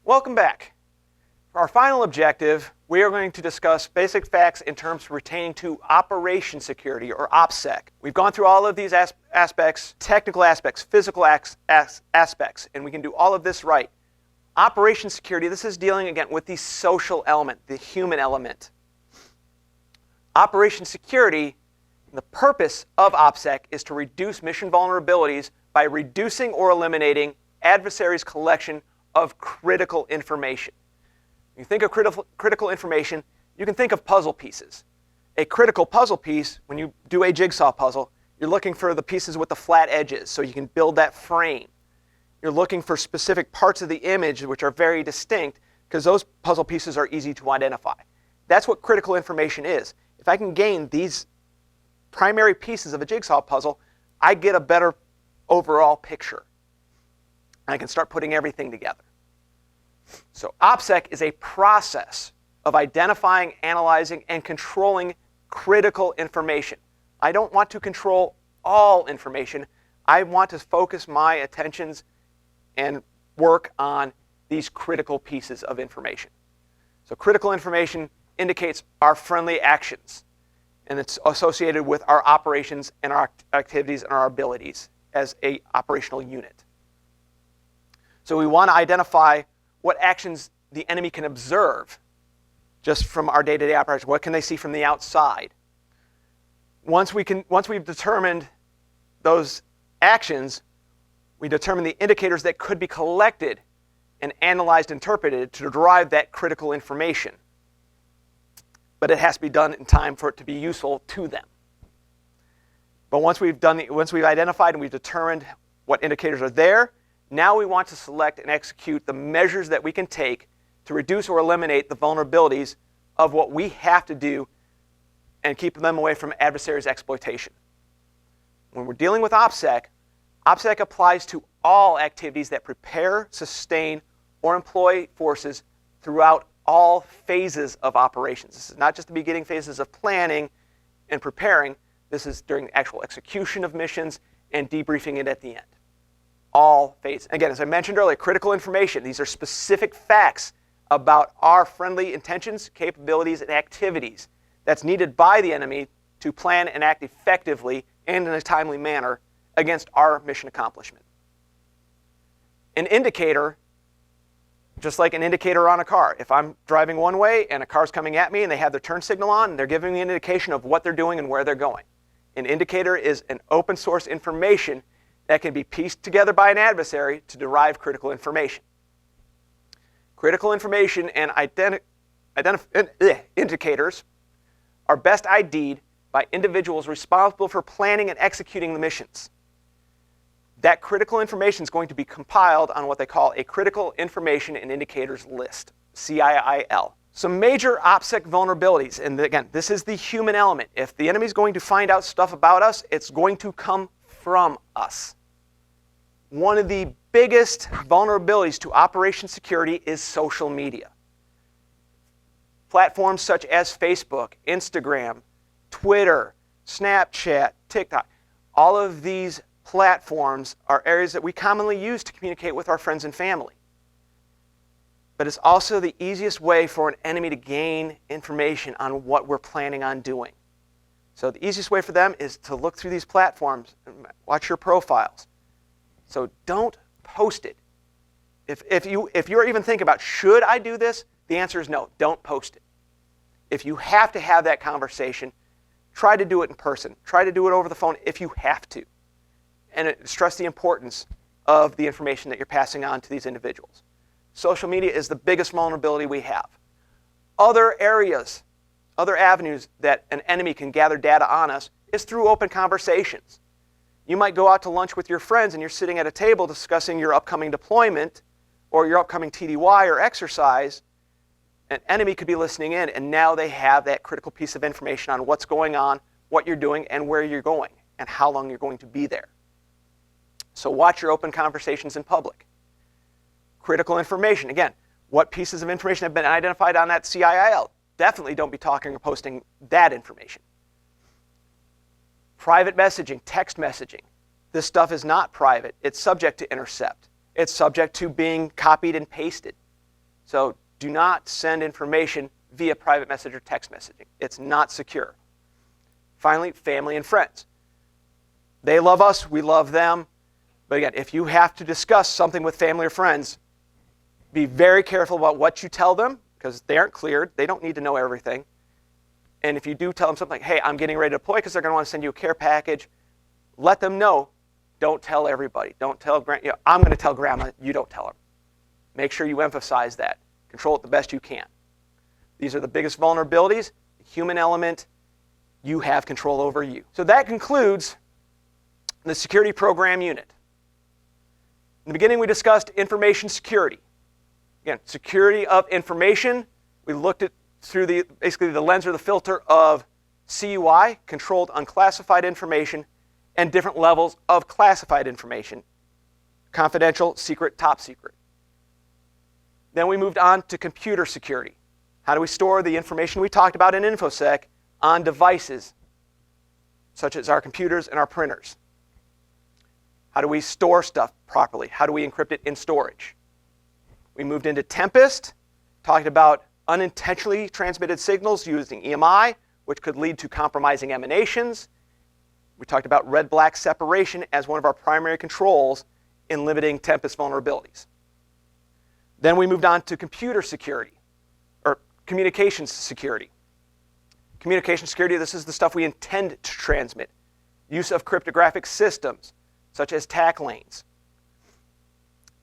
Welcome back. For our final objective, we are going to discuss basic facts in terms pertaining to operation security, or OPSEC. We've gone through all of these aspects, technical aspects, physical aspects, and we can do all of this right. Operation security, this is dealing again with the social element, the human element. Operation security, the purpose of OPSEC is to reduce mission vulnerabilities by reducing or eliminating adversaries' collection of critical information. When you think of critical information, you can think of puzzle pieces. A critical puzzle piece, when you do a jigsaw puzzle, you're looking for the pieces with the flat edges so you can build that frame. You're looking for specific parts of the image which are very distinct because those puzzle pieces are easy to identify. That's what critical information is. If I can gain these primary pieces of a jigsaw puzzle, I get a better overall picture. I can start putting everything together. So OPSEC is a process of identifying, analyzing, and controlling critical information. I don't want to control all information. I want to focus my attentions and work on these critical pieces of information. So critical information indicates our friendly actions, and it's associated with our operations and our activities and our abilities as an operational unit. So we want to identify what actions the enemy can observe just from our day-to-day operations. What can they see from the outside? Once we've determined those actions, we determine the indicators that could be collected and analyzed, interpreted to derive that critical information. But it has to be done in time for it to be useful to them. But once we've identified and we've determined what indicators are there, now we want to select and execute the measures that we can take to reduce or eliminate the vulnerabilities of what we have to do and keep them away from adversaries' exploitation. When we're dealing with OPSEC, OPSEC applies to all activities that prepare, sustain, or employ forces throughout all phases of operations. This is not just the beginning phases of planning and preparing. This is during the actual execution of missions and debriefing it at the end. All phases. Again, as I mentioned earlier, critical information. These are specific facts about our friendly intentions, capabilities, and activities that's needed by the enemy to plan and act effectively and in a timely manner against our mission accomplishment. An indicator, just like an indicator on a car. If I'm driving one way and a car's coming at me and they have their turn signal on, and they're giving me an indication of what they're doing and where they're going. An indicator is an open source information that can be pieced together by an adversary to derive critical information. Critical information and indicators are best ID'd by individuals responsible for planning and executing the missions. That critical information is going to be compiled on what they call a Critical Information and Indicators List, CIIL. Some major OPSEC vulnerabilities, and again, this is the human element. If the enemy is going to find out stuff about us, it's going to come from us. One of the biggest vulnerabilities to operation security is social media. Platforms such as Facebook, Instagram, Twitter, Snapchat, TikTok, all of these platforms are areas that we commonly use to communicate with our friends and family. But it's also the easiest way for an enemy to gain information on what we're planning on doing. So the easiest way for them is to look through these platforms and watch your profiles. So don't post it. If you're even thinking about, should I do this? The answer is no, don't post it. If you have to have that conversation, try to do it in person. Try to do it over the phone if you have to. And stress the importance of the information that you're passing on to these individuals. Social media is the biggest vulnerability we have. Other areas, other avenues that an enemy can gather data on us is through open conversations. You might go out to lunch with your friends and you're sitting at a table discussing your upcoming deployment or your upcoming TDY or exercise. An enemy could be listening in, and now they have that critical piece of information on what's going on, what you're doing, and where you're going, and how long you're going to be there. So watch your open conversations in public. Critical information. Again, what pieces of information have been identified on that CIIL? Definitely don't be talking or posting that information. Private messaging, text messaging. This stuff is not private. It's subject to intercept. It's subject to being copied and pasted. So do not send information via private message or text messaging. It's not secure. Finally, family and friends. They love us, we love them. But again, if you have to discuss something with family or friends, be very careful about what you tell them, because they aren't cleared. They don't need to know everything. And if you do tell them something like, hey, I'm getting ready to deploy because they're going to want to send you a care package, let them know. Don't tell everybody. Don't tell I'm going to tell grandma, you don't tell her. Make sure you emphasize that. Control it the best you can. These are the biggest vulnerabilities. The human element, you have control over you. So that concludes the security program unit. In the beginning, we discussed information security. Again, security of information. We looked at through basically the lens or the filter of CUI, controlled unclassified information, and different levels of classified information. Confidential, secret, top secret. Then we moved on to computer security. How do we store the information we talked about in InfoSec on devices, such as our computers and our printers? How do we store stuff properly? How do we encrypt it in storage? We moved into Tempest, talked about unintentionally transmitted signals using EMI, which could lead to compromising emanations. We talked about red-black separation as one of our primary controls in limiting Tempest vulnerabilities. Then we moved on to computer security, or communications security. Communication security, this is the stuff we intend to transmit. Use of cryptographic systems, such as TAC lanes.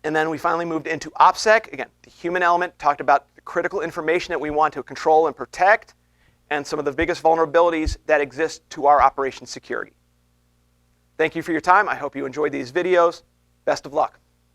And then we finally moved into Opsec. Again, the human element, talked about the critical information that we want to control and protect, and some of the biggest vulnerabilities that exist to our operation security. Thank you for your time. I hope you enjoyed these videos. Best of luck.